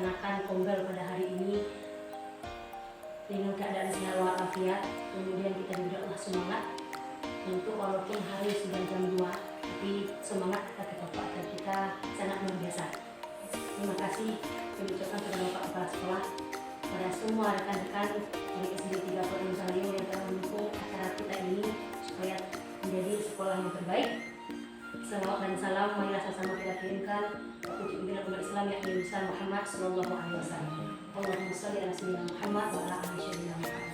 melaksanakan Kombel pada hari ini dengan keadaan sehat walafiat. Kemudian kita juga semangat untuk walaupun hari sudah jam 2, tapi semangat kita tetap kuat dan kita sangat luar biasa. Terima kasih kami ucapkan kepada Bapak Kepala Sekolah, pada semua rekan-rekan dari SD 3 Pondok Salio yang telah mendukung acara kita ini supaya menjadi sekolah yang terbaik. Salawat dan salam marilah sama-sama kita kirimkan kepada pimpinan umat Islam yang besar Muhammad sallallahu alaihi wasallam. Allahumma shalli ala sayyidina Muhammad wa ala ali sayyidina Muhammad.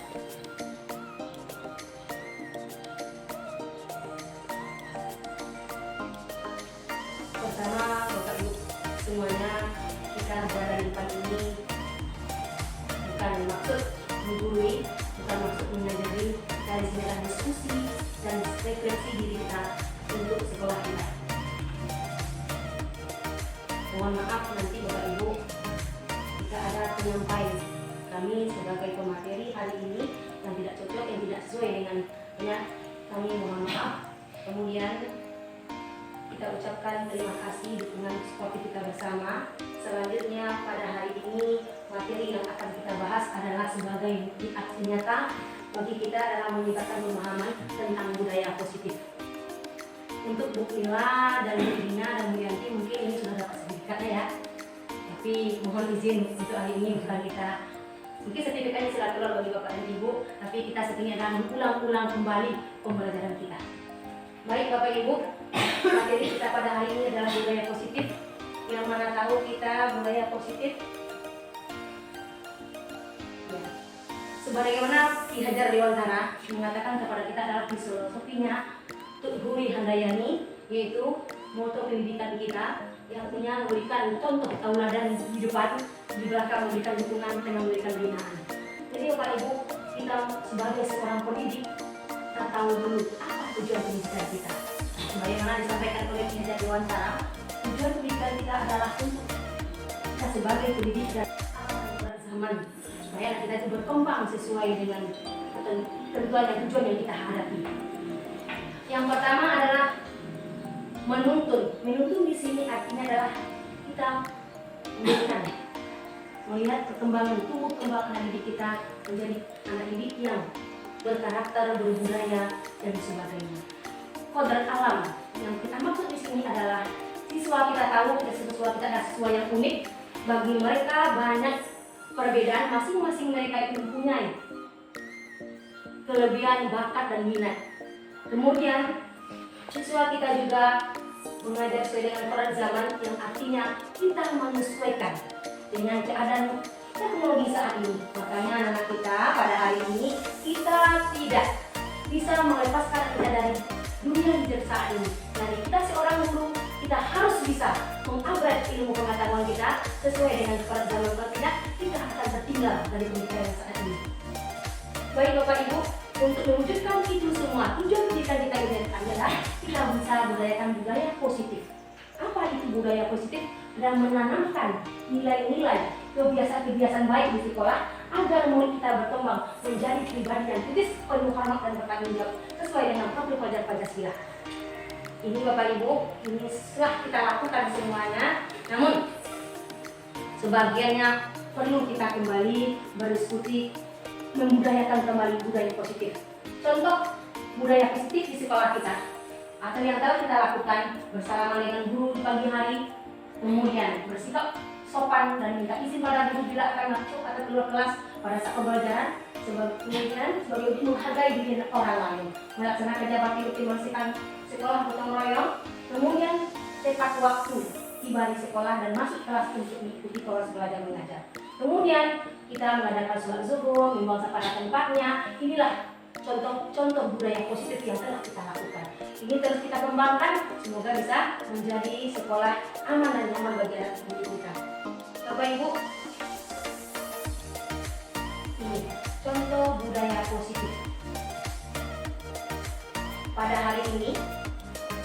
Pertama, Bapak Ibu semuanya, kita berada di depan ini bukan maksud menggurui, bukan maksud mengajari, dari sini adalah diskusi dan refleksi diri kita untuk sekolah kita. Mohon maaf nanti Bapak Ibu jika ada penyampaian kami sebagai pemateri hari ini yang tidak cocok, yang tidak sesuai dengan kami mohon maaf. Kemudian kita ucapkan terima kasih dukungan sportif kita bersama. Selanjutnya pada hari ini materi yang akan kita bahas adalah sebagai bukti aksi nyata bagi kita dalam meningkatkan pemahaman tentang budaya positif. Untuk Bu Lila dan Bu Dina dan Bu Yanti mungkin ini sudah dapat sertifikatnya ya. Tapi mohon izin untuk hari ini bukan kita. Mungkin sertifikatnya sudah keluar bagi Bapak dan Ibu, tapi kita setidaknya akan mengulang-ulang kembali pembelajaran kita. Baik Bapak Ibu, materi kita pada hari ini adalah budaya positif. Yang mana tahu kita budaya positif ya. Sebagaimana Ki Hajar Dewantara mengatakan kepada kita adalah filosofinya Guri Handayani, yaitu moto pendidikan kita yang artinya memberikan contoh tauladan di depan, di belakang memberikan dukungan dan memberikan binaan. Jadi Bapak Ibu, kita sebagai seorang pendidik kita tahu dulu apa tujuan pendidikan kita. Sebagaimana disampaikan oleh Ki Hajar Dewantara, tujuan pendidikan kita adalah untuk kita sebagai pendidik dan zaman supaya kita itu berkembang sesuai dengan ketentuan dan tujuan yang kita hadapi. Yang pertama adalah menuntun. Menuntun di sini artinya adalah kita melihat perkembangan tumbuh kembang anak didik kita menjadi anak didik yang berkarakter, berbudaya dan sebagainya. Kodrat alam yang kita maksud di sini adalah siswa kita tahu siswa kita adalah siswa yang unik. Bagi mereka banyak perbedaan, masing-masing mereka itu mempunyai kelebihan, bakat dan minat. Kemudian siswa kita juga mengajar sesuai dengan peran zaman yang artinya kita menyesuaikan dengan keadaan teknologi saat ini. Makanya anak kita pada hari ini kita tidak bisa melepaskan kita dari dunia digital saat ini. Jadi kita seorang guru kita harus bisa mengupgrade ilmu pengetahuan kita sesuai dengan peran zaman. Kalau tidak, kita akan tertinggal dari pendidikan saat ini. Baik Bapak Ibu, untuk mewujudkan itu semua, tujuan pendidikan kita ini adalah kita bisa budayakan budaya positif. Apa itu budaya positif? Dan menanamkan nilai-nilai, kebiasaan-kebiasaan baik di sekolah agar murid kita berkembang menjadi pribadi yang kritis, penuh hormat dan bertanggung jawab sesuai dengan profil pelajar Pancasila. Ini Bapak Ibu, ini sudah kita lakukan semuanya. Namun sebagiannya perlu kita kembali berdiskusi, membudayakan kembali budaya positif. Contoh budaya positif di sekolah kita atau yang telah kita lakukan bersama dengan guru di pagi hari, kemudian bersikap sopan dan minta izin pada guru bila akan masuk atau keluar kelas pada saat pembelajaran, kemudian sebagai wujud menghargai diri orang lain, melaksanakan bakti rutin membersihkan sekolah gotong royong, kemudian tepat waktu tiba di sekolah dan masuk kelas untuk mengikuti proses belajar mengajar. Kemudian kita mengadakan sholat zuhur, membuang sampah pada tempatnya. Inilah contoh-contoh budaya positif yang telah kita lakukan. Ini terus kita kembangkan, semoga bisa menjadi sekolah aman dan nyaman bagi anak didik kita. Bapak Ibu, ini contoh budaya positif. Pada hari ini,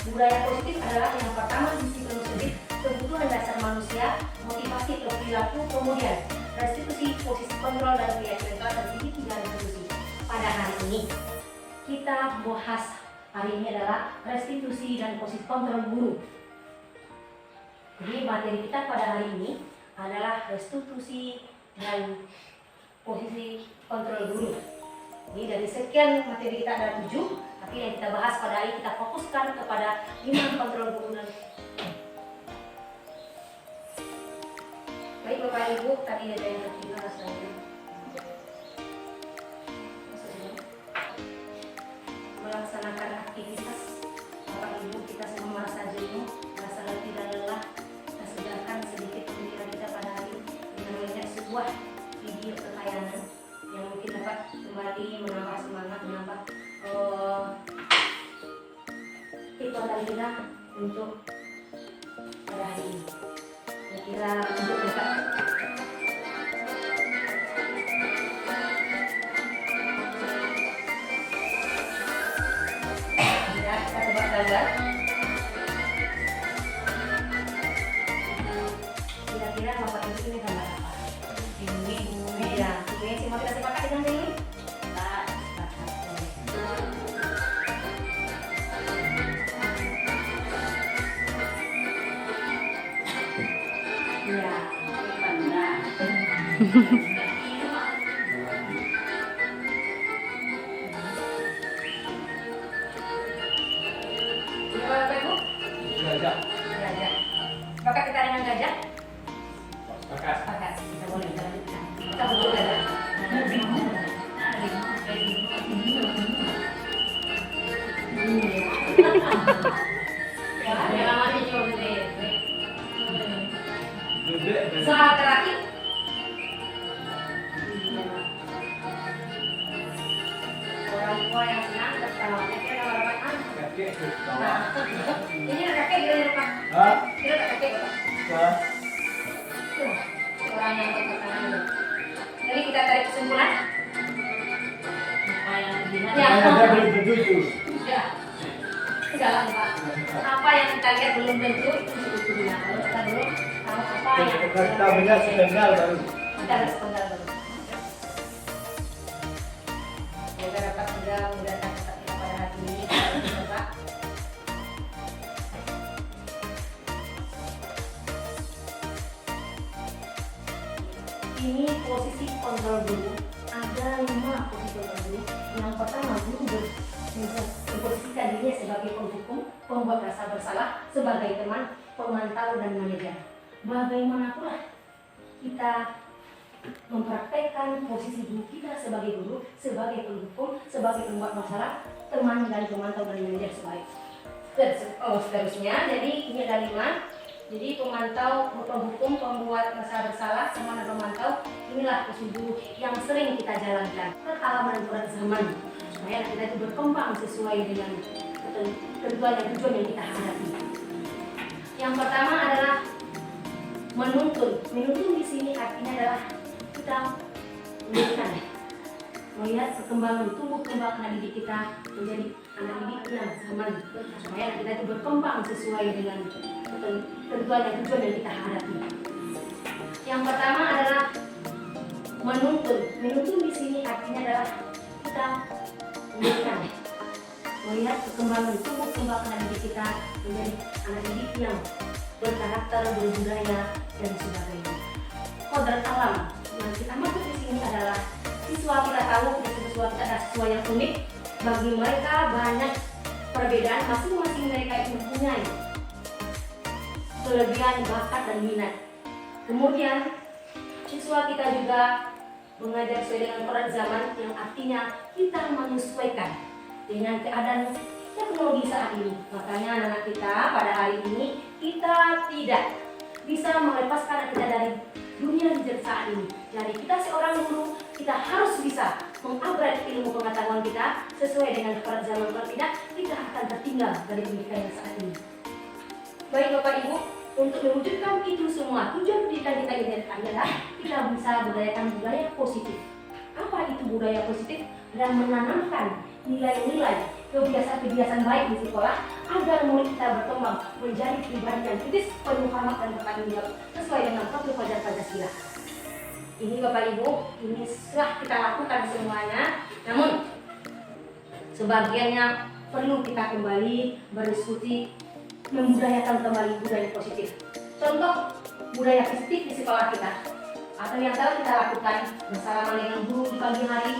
budaya positif adalah yang pertama disiplin subjektif, kebutuhan dasar manusia, motivasi perilaku, kemudian restitusi, posisi kontrol dan keyakinan dan tiga restitusi. Pada hari ini kita bahas hari ini adalah restitusi dan posisi kontrol guru. Jadi materi kita pada hari ini adalah restitusi dan posisi kontrol guru. Ini dari sekian materi kita ada 7, tapi yang kita bahas pada hari kita fokuskan kepada 5 kontrol guru dan baik Bapak Ibu, tadi ada yang ketiga rasanya melaksanakan aktivitas. Bapak Ibu, kita semua merasa jenuh, merasa letih dan lelah. Kita segarkan sedikit pemikiran kita pada hari dengan melihat sebuah video kekayaan yang mungkin dapat kembali menambah semangat, menambah kekuatan kita untuk pada hari ini. Kira untuk kita coba gambar. Kira-kira Bapak Ibu ini gambar apa? Ini ya, ini semua kita sepakat dengan ini. Ya, Gajah. gajah. Bapak kita dengan gajah? Sepakat. Sepakat. Kita boleh kita lanjutkan. Kita betul gajah. Ya, dalam hati coba deh. Soal terakhir. Orang tua yang senang tertawa. Kira-kira orang apa? Kakek tertawa. Nah, ini kakek kira-kira apa? Hah? Kira kakek apa? Hah? Orang yang berpasangan dulu. Jadi kita tarik kesimpulan. Apa yang dilihat? Ya. Ada belum tentu itu. Ya. Enggak Pak. Apa yang kita lihat belum tentu itu sebetulnya. Kalau kita dulu tahu apa yang Kita punya setengah baru. kita harus penggal dulu. Semoga dapat juga mudahkan kita pada hari ini. Pak. Ini posisi kontrol dulu. Ada 5 posisi kontrol dulu. Yang pertama guru memposisikan dirinya sebagai penghukum, pembuat rasa bersalah, sebagai teman, pemantau dan manajer. Bagaimana pula kita mempraktekkan posisi guru kita sebagai guru, sebagai penghukum, sebagai pembuat masalah, teman dan pemantau dan manajer sebaik. Seterusnya, jadi ini ada 5. Jadi pemantau, penghukum, pembuat rasa bersalah, teman dan pemantau, inilah posisi guru yang sering kita jalankan. Kekalaman berat zaman, supaya kita itu berkembang sesuai dengan ketentuan dan tujuan yang kita hadapi. Yang pertama adalah menuntun. Menuntun di sini artinya adalah kita melihat perkembangan tumbuh kembang anak didik kita menjadi anak didik yang zaman, supaya kita itu berkembang sesuai dengan ketentuan dan tujuan yang kita hadapi. Yang pertama adalah menuntun. Menuntun di sini artinya adalah kita melihat perkembangan tumbuh kembang anak didik kita menjadi anak didik yang berkarakter, berbudaya dan sebagainya. Kodrat alam yang kita maksud di sini adalah siswa kita tahu siswa kita adalah siswa yang unik. Bagi mereka banyak perbedaan, masing-masing mereka itu mempunyai kelebihan, bakat dan minat. Kemudian siswa kita juga mengajar sesuai dengan peran zaman, yang artinya kita menyesuaikan dengan keadaan teknologi saat ini. Makanya anak-anak kita pada hari ini kita tidak bisa melepaskan kita dari dunia digital saat ini. Jadi kita seorang guru, kita harus bisa mengupgrade ilmu pengetahuan kita sesuai dengan peran zaman. Kalau tidak, kita akan tertinggal dari pendidikan yang saat ini. Baik Bapak Ibu, untuk mewujudkan itu semua, tujuan pendidikan kita ini adalah kita bisa budayakan budaya positif. Apa itu budaya positif? Dan menanamkan nilai-nilai, kebiasaan-kebiasaan baik di sekolah agar murid kita berkembang menjadi pribadi yang kritis, penuh hormat dan bertanggung jawab sesuai dengan Patuh Pelajaran Pancasila. Ini Bapak Ibu, ini sudah kita lakukan semuanya. Namun sebagiannya perlu kita kembali berdiskusi, membudayakan kembali budaya positif. Contoh budaya positif di sekolah kita atau yang telah kita lakukan bersalaman dengan guru di pagi hari,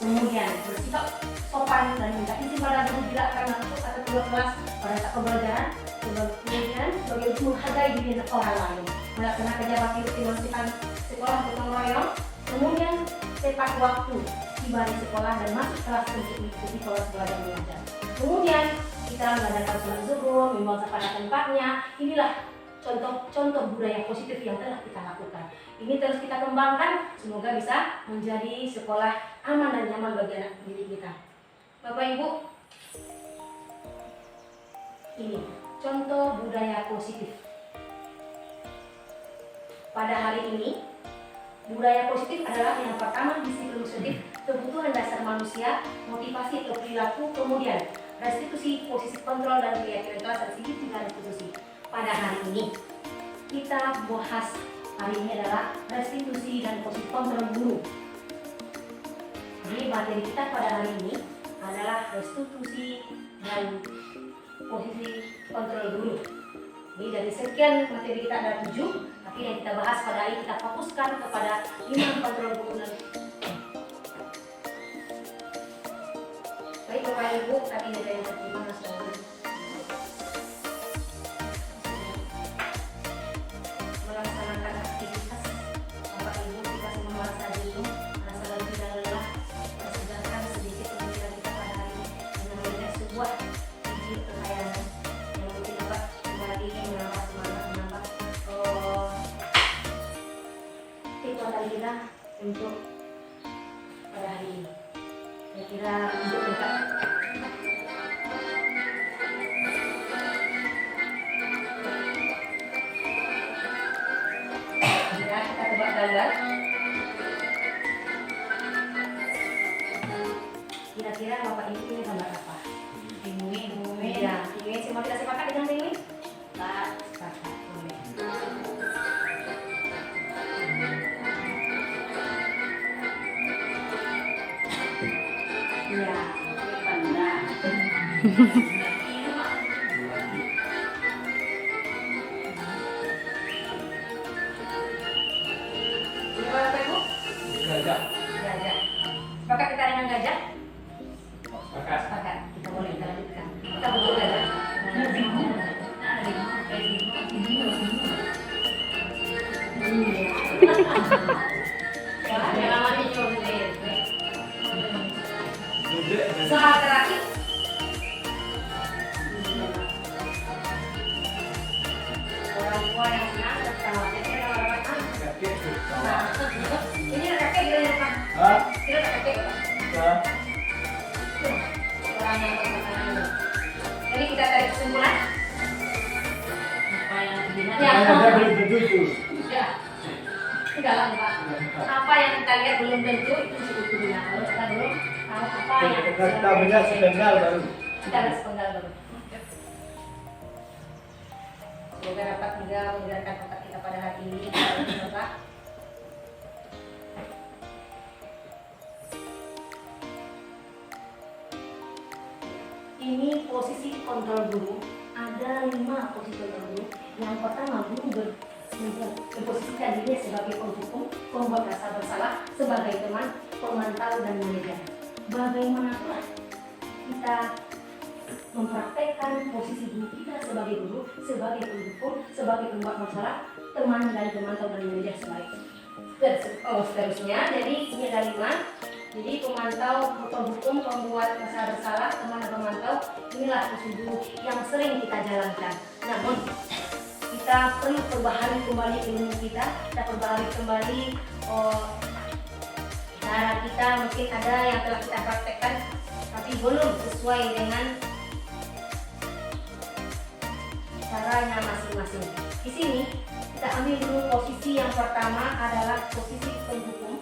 kemudian bersikap sopan dan minta izin pada guru bila akan masuk atau keluar kelas pada saat pembelajaran, kemudian sebagai untuk menghargai diri orang lain, melaksanakan kerja bakti rutin sekolah gotong royong, kemudian tepat waktu tiba di sekolah dan masuk kelas untuk mengikuti kelas belajar mengajar. Kemudian kita mengadakan sholat zuhur, membuang sampah pada tempatnya. Inilah contoh budaya positif yang telah kita lakukan. Ini terus kita kembangkan, semoga bisa menjadi sekolah aman dan nyaman bagi anak didik kita. Bapak Ibu, ini contoh budaya positif. Pada hari ini, budaya positif adalah yang pertama disiplin positif, kebutuhan dasar manusia, motivasi atau perilaku, kemudian restitusi, posisi kontrol dan keyakinan kelas dan segitiga restitusi. Pada hari ini kita bahas hari ini adalah restitusi dan posisi kontrol guru. Jadi materi kita pada hari ini adalah restitusi dan posisi kontrol guru. Jadi dari sekian materi kita ada 7, tapi yang kita bahas pada hari ini kita fokuskan kepada 5 kontrol guru. Baik Bapak Ibu, tadi ada yang terima melaksanakan aktivitas. Bapak Ibu kita semua merasa jenuh, merasa lebih dan lelah, segarkan sedikit pemikiran kita pada hari ini dengan melihat sebuah video kekayaan yang mungkin dapat kembali menambah semangat, menambah kekuatan kita untuk pada hari ini. Saya kira untuk mereka kita coba gambar. Kira-kira Bapak Ibu ini gambar apa? Penguin. Ya, penguin. Semua kita sepakat dengan penguin? Tak, sepakat. Boleh. Ya, panda. Gajah. Gajah. Sepakat kita dengan gajah? Sepakat. Sepakat. Kita boleh kita lanjutkan. Kita betul gajah. Soal terakhir. Orang tua yang senang tertawa. Kakek tertawa. Ini kakek gimana Pak? Hah? Kira kakek. Hah? Orang yang berpasangan. Jadi kita tarik kesimpulan. Apa yang dilihat? Saya belum tentu. Ya. Enggak lah Pak. Apa yang kita lihat belum tentu itu disebut dunia. Kalau kita belum tahu apa yang Kita punya sepenggal baru. kita ada sepenggal baru. Semoga dapat juga mendengarkan otak kita pada hari ini, Bapak. Ini posisi kontrol guru. Ada 5 posisi kontrol guru. Yang pertama, guru memposisikan dirinya sebagai penghukum, pembuat rasa bersalah, sebagai teman, pemantau dan manajer. Bagaimana pula kita mempraktekkan posisi guru kita sebagai guru, sebagai penghukum, sebagai pembuat masalah, teman dan pemantau dan manajer seterusnya. Jadi ini ada 5. Jadi pemantau, penghukum, pembuat masalah bersalah, teman dan pemantau, inilah posisi guru yang sering kita jalankan. Namun kita perlu perbaharui kembali ilmu kita perbaharui kembali cara kita. Mungkin ada yang telah kita praktekkan tapi belum sesuai dengan caranya masing-masing. Di sini kita ambil dulu posisi yang pertama adalah posisi penghukum.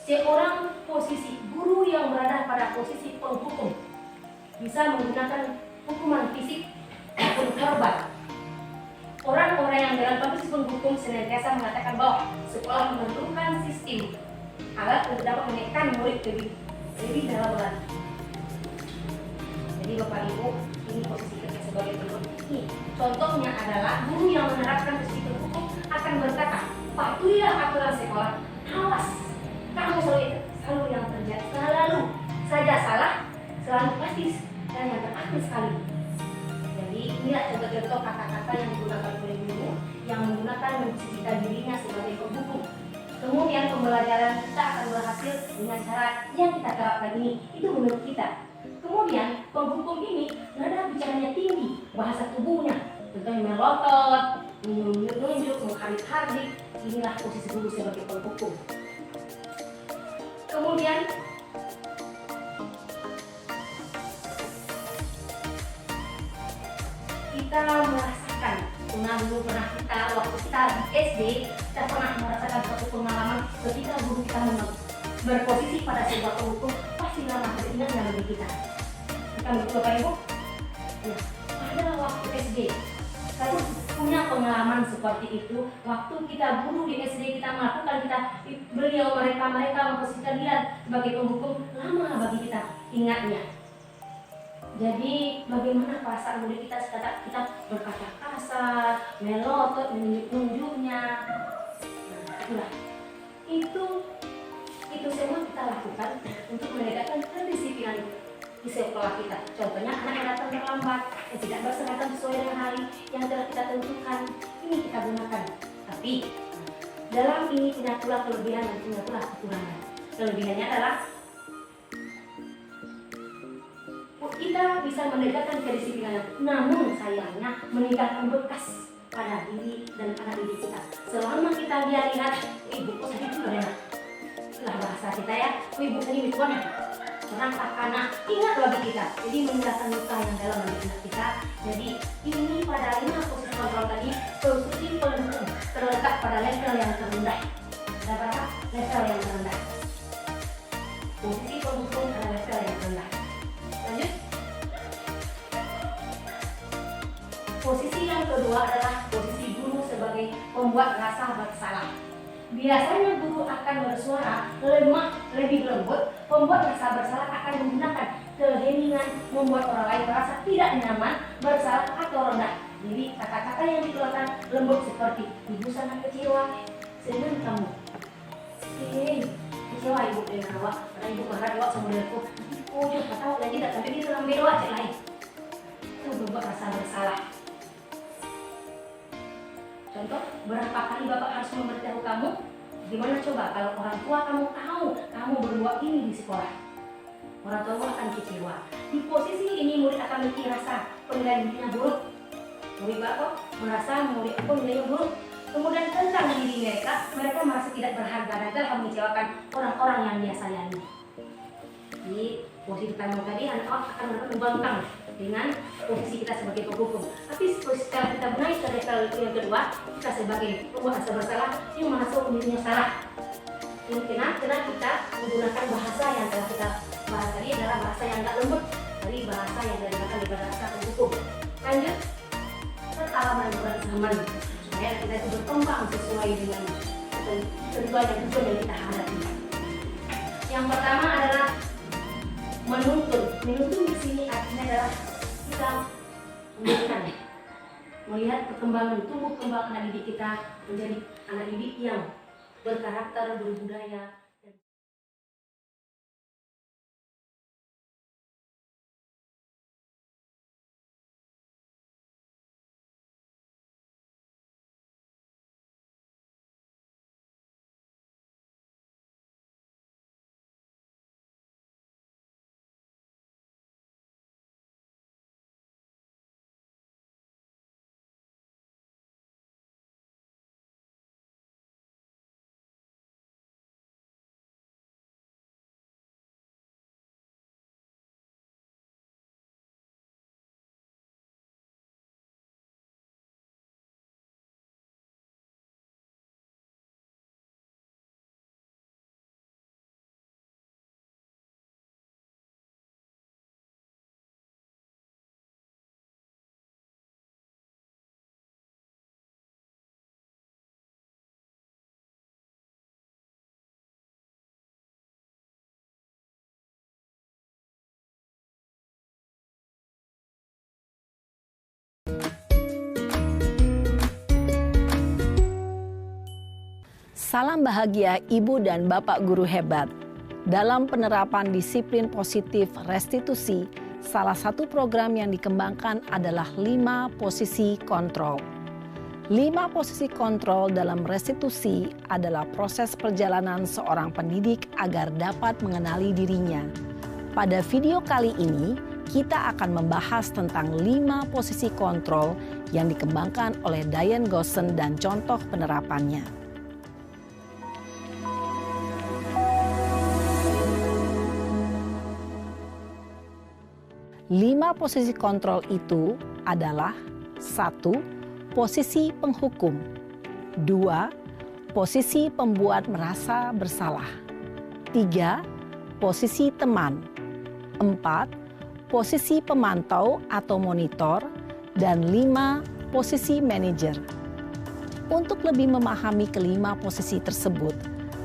Seorang posisi guru yang berada pada posisi penghukum bisa menggunakan hukuman fisik maupun verbal. Orang-orang yang dalam posisi penghukum senantiasa mengatakan bahwa sekolah memerlukan sistem alat untuk dapat menekan murid lebih dalam lagi. Jadi Bapak Ibu, ini posisi kerja sebagai berikut ini. Contohnya adalah guru yang menerapkan prinsip hukum akan berkata, patuhilah aturan sekolah. Awas, kamu selalu yang terjadi, selalu saja salah, selalu pasti dan yang terakhir sekali. Jadi inilah contoh-contoh kata-kata yang digunakan oleh guru yang menggunakan menceritakan dirinya sebagai penghukum. Kemudian pembelajaran kita akan berhasil dengan cara yang kita terapkan ini. Itu menurut kita. Kemudian penghukum ini nada bicaranya tinggi, bahasa tubuhnya contohnya melotot, menunjuk, menghardik-hardik. Inilah posisi guru sebagai penghukum. Kemudian kita merasakan, dulu pernah kita waktu kita di SD kita pernah merasakan suatu pengalaman ketika guru kita berposisi pada sebuah penghukum, pasti lama teringat dalam diri kita. Kita betul Bapak Ibu? Ya, pada waktu SD saya punya pengalaman seperti itu. Waktu kita guru di SD kita melakukan, mereka memposisikan dia sebagai penghukum, lama bagi kita ingatnya. Jadi bagaimana perasaan murid kita sekarang, kita berkata kasar, melotot, menunjuknya. Nah, itulah. Itu semua kita lakukan untuk menegakkan kedisiplinan di sekolah kita. Contohnya anak yang datang terlambat, yang tidak berseragam sesuai dengan hari yang telah kita tentukan, ini kita gunakan. Tapi dalam ini punya pula kelebihan dan punya pula kekurangan. Kelebihannya adalah kita bisa menegakkan kedisiplinan, namun sayangnya meninggalkan bekas pada diri dan anak didik kita. Selama kita lihat, ibu kok tadi itu ada, itulah bahasa kita ya, ibu tadi itu mana? Merangkak kanak, ingat bagi kita. Jadi meninggalkan luka yang dalam bagi anak kita. Jadi ini pada 5 posisi kontrol tadi, posisi penghukum terletak pada level yang terendah. Ada berapa? Level yang terendah. Posisi penghukum pada level yang terendah. Lanjut. Posisi yang kedua adalah posisi guru sebagai pembuat rasa bersalah. Biasanya guru akan bersuara lebih lembut. Pembuat rasa bersalah akan menggunakan keheningan, membuat orang lain merasa tidak nyaman, bersalah atau rendah. Jadi kata-kata yang dikeluarkan lembut seperti, ibu sangat kecewa, senang kamu. Kecewa ibu dengan awak, karena ibu marah awak sama diriku. Oh, dia tahu lagi tak sampai dia dalam beda cek lain. Itu membuat rasa bersalah. Contoh, berapa kali bapak harus memberitahu kamu? Gimana coba kalau orang tua kamu tahu kamu berbuat ini di sekolah? Orang tua akan kecewa. Di posisi ini murid akan memiliki rasa penilaian dirinya buruk. Murid bapak merasa murid aku nilainya buruk. Kemudian tentang diri mereka merasa tidak berharga dan telah mengecewakan orang-orang yang dia sayangi. Di posisi pertama tadi anak akan membangkang dengan posisi kita sebagai penghukum. Tapi setelah kita naik ke level yang kedua, kita sebagai pembuat rasa bersalah yang merasa dirinya salah. Karena kita menggunakan bahasa yang telah kita bahas tadi adalah bahasa yang tidak lembut dari bahasa yang digunakan di bahasa penghukum. Lanjut, pengalaman bersamaan supaya kita itu berkembang sesuai dengan tujuan yang kita hadapi. Yang pertama adalah menuntun. Menuntun di sini artinya adalah kita melihat perkembangan tumbuh kembang anak didik kita menjadi anak didik yang berkarakter, berbudaya. Salam bahagia Ibu dan Bapak guru hebat. Dalam penerapan disiplin positif restitusi, salah satu program yang dikembangkan adalah 5 posisi kontrol. 5 posisi kontrol dalam restitusi adalah proses perjalanan seorang pendidik agar dapat mengenali dirinya. Pada video kali ini, kita akan membahas tentang 5 posisi kontrol yang dikembangkan oleh Diane Goossen dan contoh penerapannya. Lima posisi kontrol itu adalah 1. Posisi penghukum. 2. Posisi pembuat merasa bersalah. 3. Posisi teman. 4. Posisi pemantau atau monitor. Dan 5. Posisi manajer. Untuk lebih memahami kelima posisi tersebut,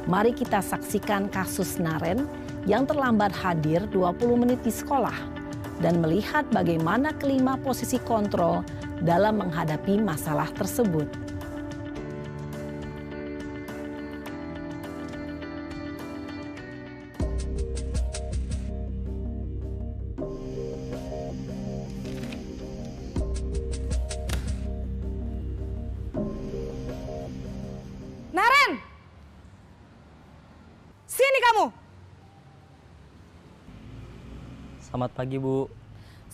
mari kita saksikan kasus Naren yang terlambat hadir 20 menit di sekolah dan melihat bagaimana kelima posisi kontrol dalam menghadapi masalah tersebut. Naren! Sini kamu! Selamat pagi, Bu.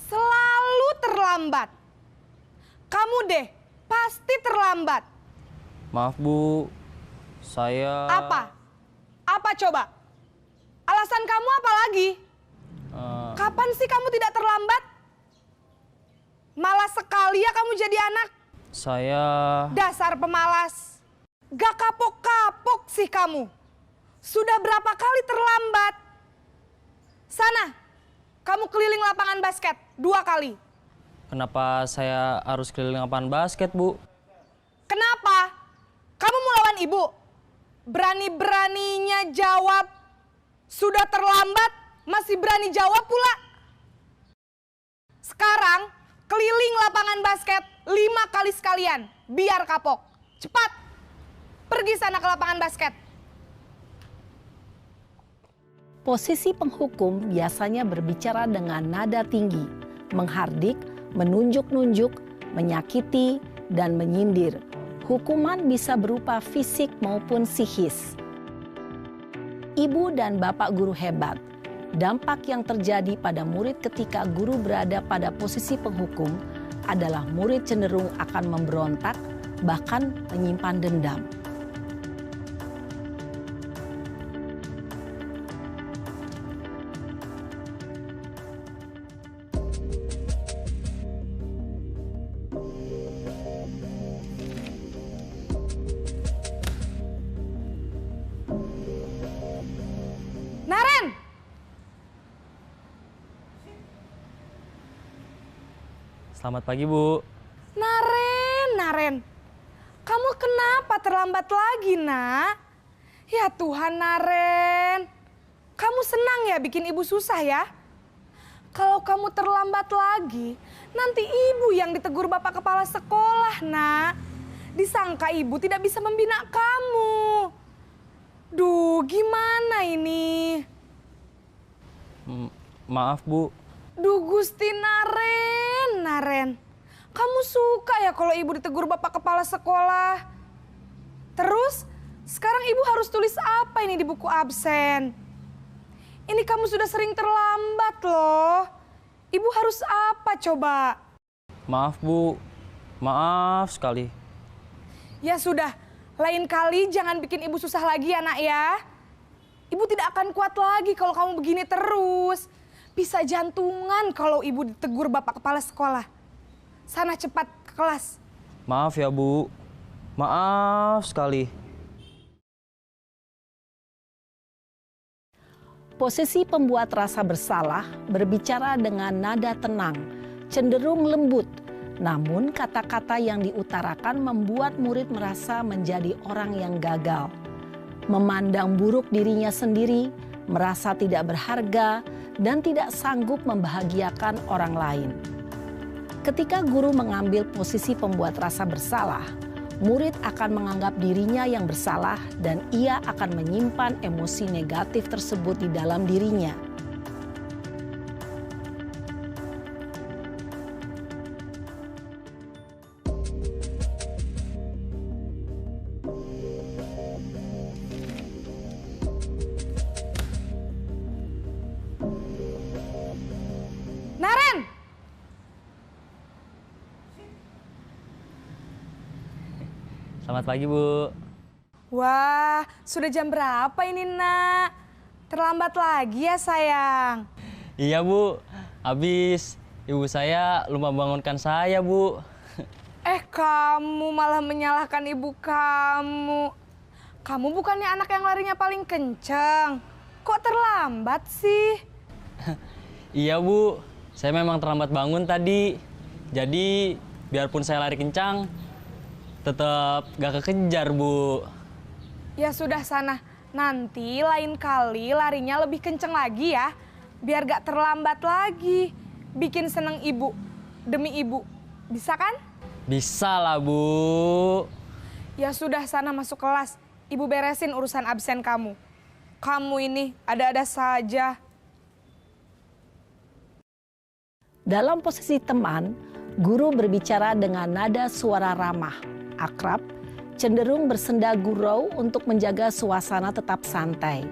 Selalu terlambat. Kamu deh, pasti terlambat. Maaf, Bu. Saya... Apa? Apa coba? Alasan kamu apa lagi? Kapan sih kamu tidak terlambat? Malas sekali ya kamu jadi anak. Saya... Dasar pemalas. Gak kapok-kapok sih kamu. Sudah berapa kali terlambat? Sana. Kamu keliling lapangan basket 2 kali. Kenapa saya harus keliling lapangan basket, Bu? Kenapa? Kamu mau lawan ibu? Berani-beraninya jawab. Sudah terlambat, masih berani jawab pula. Sekarang, keliling lapangan basket 5 kali sekalian. Biar kapok. Cepat. Pergi sana ke lapangan basket. Posisi penghukum biasanya berbicara dengan nada tinggi, menghardik, menunjuk-nunjuk, menyakiti, dan menyindir. Hukuman bisa berupa fisik maupun psikis. Ibu dan Bapak guru hebat, dampak yang terjadi pada murid ketika guru berada pada posisi penghukum adalah murid cenderung akan memberontak, bahkan menyimpan dendam. Naren! Selamat pagi, Bu. Naren. Kamu kenapa terlambat lagi, Nak? Ya Tuhan, Naren. Kamu senang ya bikin ibu susah ya? Kalau kamu terlambat lagi, nanti ibu yang ditegur Bapak Kepala Sekolah, Nak. Disangka ibu tidak bisa membina kamu. Duh, gimana ini? Maaf, Bu. Duh, Gusti Naren. Kamu suka ya kalau ibu ditegur Bapak Kepala Sekolah? Terus, sekarang ibu harus tulis apa ini di buku absen? Ini kamu sudah sering terlambat loh. Ibu harus apa coba? Maaf, Bu. Maaf sekali. Ya sudah, lain kali jangan bikin ibu susah lagi ya, Nak ya. Ibu tidak akan kuat lagi kalau kamu begini terus. Bisa jantungan kalau ibu ditegur Bapak Kepala Sekolah. Sana cepat ke kelas. Maaf ya, Bu. Maaf sekali. Posisi pembuat rasa bersalah berbicara dengan nada tenang, cenderung lembut. Namun kata-kata yang diutarakan membuat murid merasa menjadi orang yang gagal. Memandang buruk dirinya sendiri, merasa tidak berharga, dan tidak sanggup membahagiakan orang lain. Ketika guru mengambil posisi pembuat rasa bersalah, murid akan menganggap dirinya yang bersalah dan ia akan menyimpan emosi negatif tersebut di dalam dirinya. Naren! Selamat pagi, Bu. Wah, sudah jam berapa ini, Nak? Terlambat lagi ya, sayang. Iya, Bu. Habis ibu saya lupa bangunkan saya, Bu. Kamu malah menyalahkan ibu kamu. Kamu bukannya anak yang larinya paling kenceng. Kok terlambat sih? Iya, Bu. Saya memang terlambat bangun tadi. Jadi, biarpun saya lari kencang, tetap gak kekejar, Bu. Ya sudah sana, nanti lain kali larinya lebih kenceng lagi ya. Biar gak terlambat lagi. Bikin seneng ibu, demi ibu. Bisa kan? Bisa lah, Bu. Ya sudah sana masuk kelas. Ibu beresin urusan absen kamu. Kamu ini ada-ada saja. Dalam posisi teman, guru berbicara dengan nada suara ramah, akrab, cenderung bersenda gurau untuk menjaga suasana tetap santai.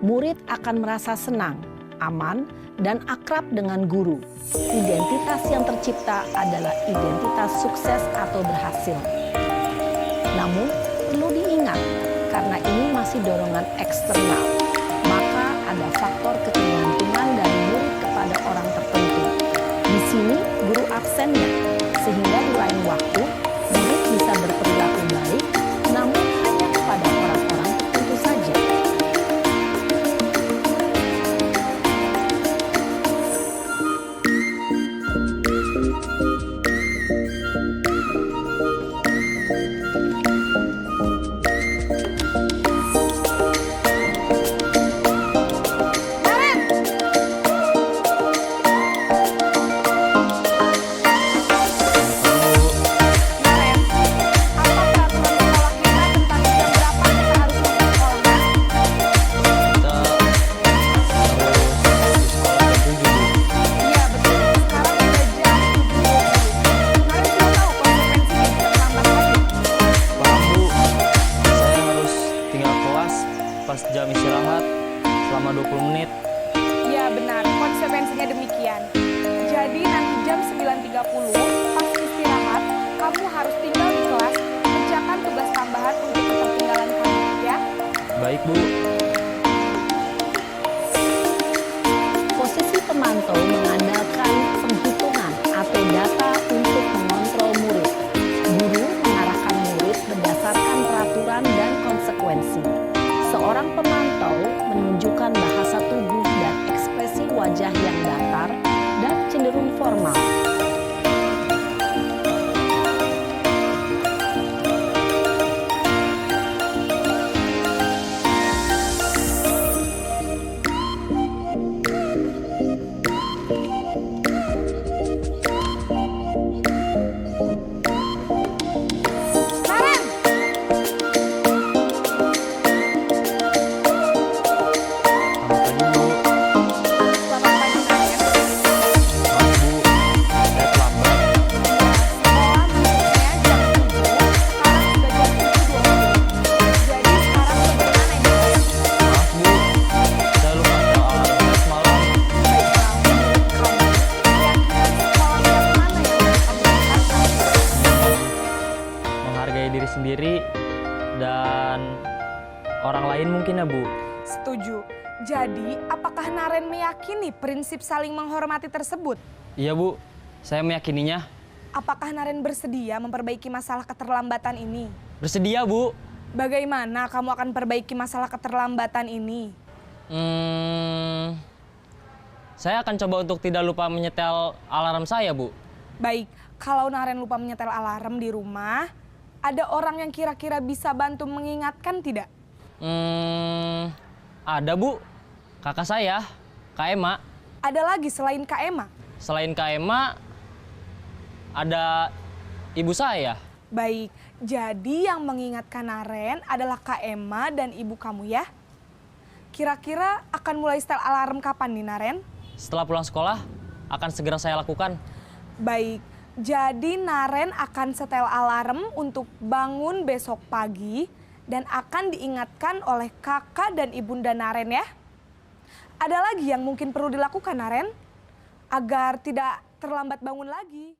Murid akan merasa senang, aman, dan akrab dengan guru. Identitas yang tercipta adalah identitas sukses atau berhasil. Namun, perlu diingat, karena ini masih dorongan eksternal, maka ada faktor ketergantungan dari murid kepada orang tertentu. Di sini, guru absennya, sehingga di lain waktu, murid bisa berperilaku baik, namun hanya kepada orang-orang tertentu saja. Naren, apa peraturan sekolah kita tentang jam berapa kita harus masuk sekolah? Kita harus di sekolah jam 7, Bu. Iya betul, sekarang udah jam 7.20. Naren sudah tahu konsekuensinya jika terlambat lagi. Paham, Bu. Saya harus tinggal kelas pas jam istirahat selama 20 menit. Iya benar, konsekuensinya demikian. Jadi nanti jam 9.30 pas istirahat, kamu harus tinggal di kelas, kerjakan tugas tambahan untuk ketertinggalan kamu, ya. Baik, Bu. Posisi pemantau mengandalkan penghitungan atau data untuk mengontrol murid. Guru mengarahkan murid berdasarkan peraturan dan konsekuensi. Seorang pemantau menunjukkan bahasa tubuh dan ekspresi wajah yang datar dan cenderung formal. Naren! Selamat pagi, Bu. Selamat pagi, Naren. Maaf, Bu. Saya terlambat. Sekolah masuknya jam 7, sekarang udah jam 7.20. Jadi sekarang bagaimana ini, sayang? Maaf, Bu. Saya lupa soal alarm semalam. Baiklah, menurut kamu, kira-kira sekolah yang mana yang harus kamu tingkatkan? Menghargai diri sendiri dan orang lain mungkin ya, Bu. Setuju. Jadi, apakah Naren meyakini prinsip saling menghormati tersebut? Iya, Bu. Saya meyakininya. Apakah Naren bersedia memperbaiki masalah keterlambatan ini? Bersedia, Bu. Bagaimana kamu akan perbaiki masalah keterlambatan ini? Saya akan coba untuk tidak lupa menyetel alarm saya, Bu. Baik, kalau Naren lupa menyetel alarm di rumah, ada orang yang kira-kira bisa bantu mengingatkan tidak? Ada, Bu. Kakak saya, Kak Ema. Ada lagi selain Kak Ema? Selain Kak Ema, ada ibu saya. Baik, Jadi yang mengingatkan Naren adalah Kak Emma dan ibu kamu ya. Kira-kira akan mulai setel alarm kapan nih Naren? Setelah pulang sekolah, akan segera saya lakukan. Baik, jadi Naren akan setel alarm untuk bangun besok pagi dan akan diingatkan oleh kakak dan ibunda Naren ya. Ada lagi yang mungkin perlu dilakukan Naren agar tidak terlambat bangun lagi.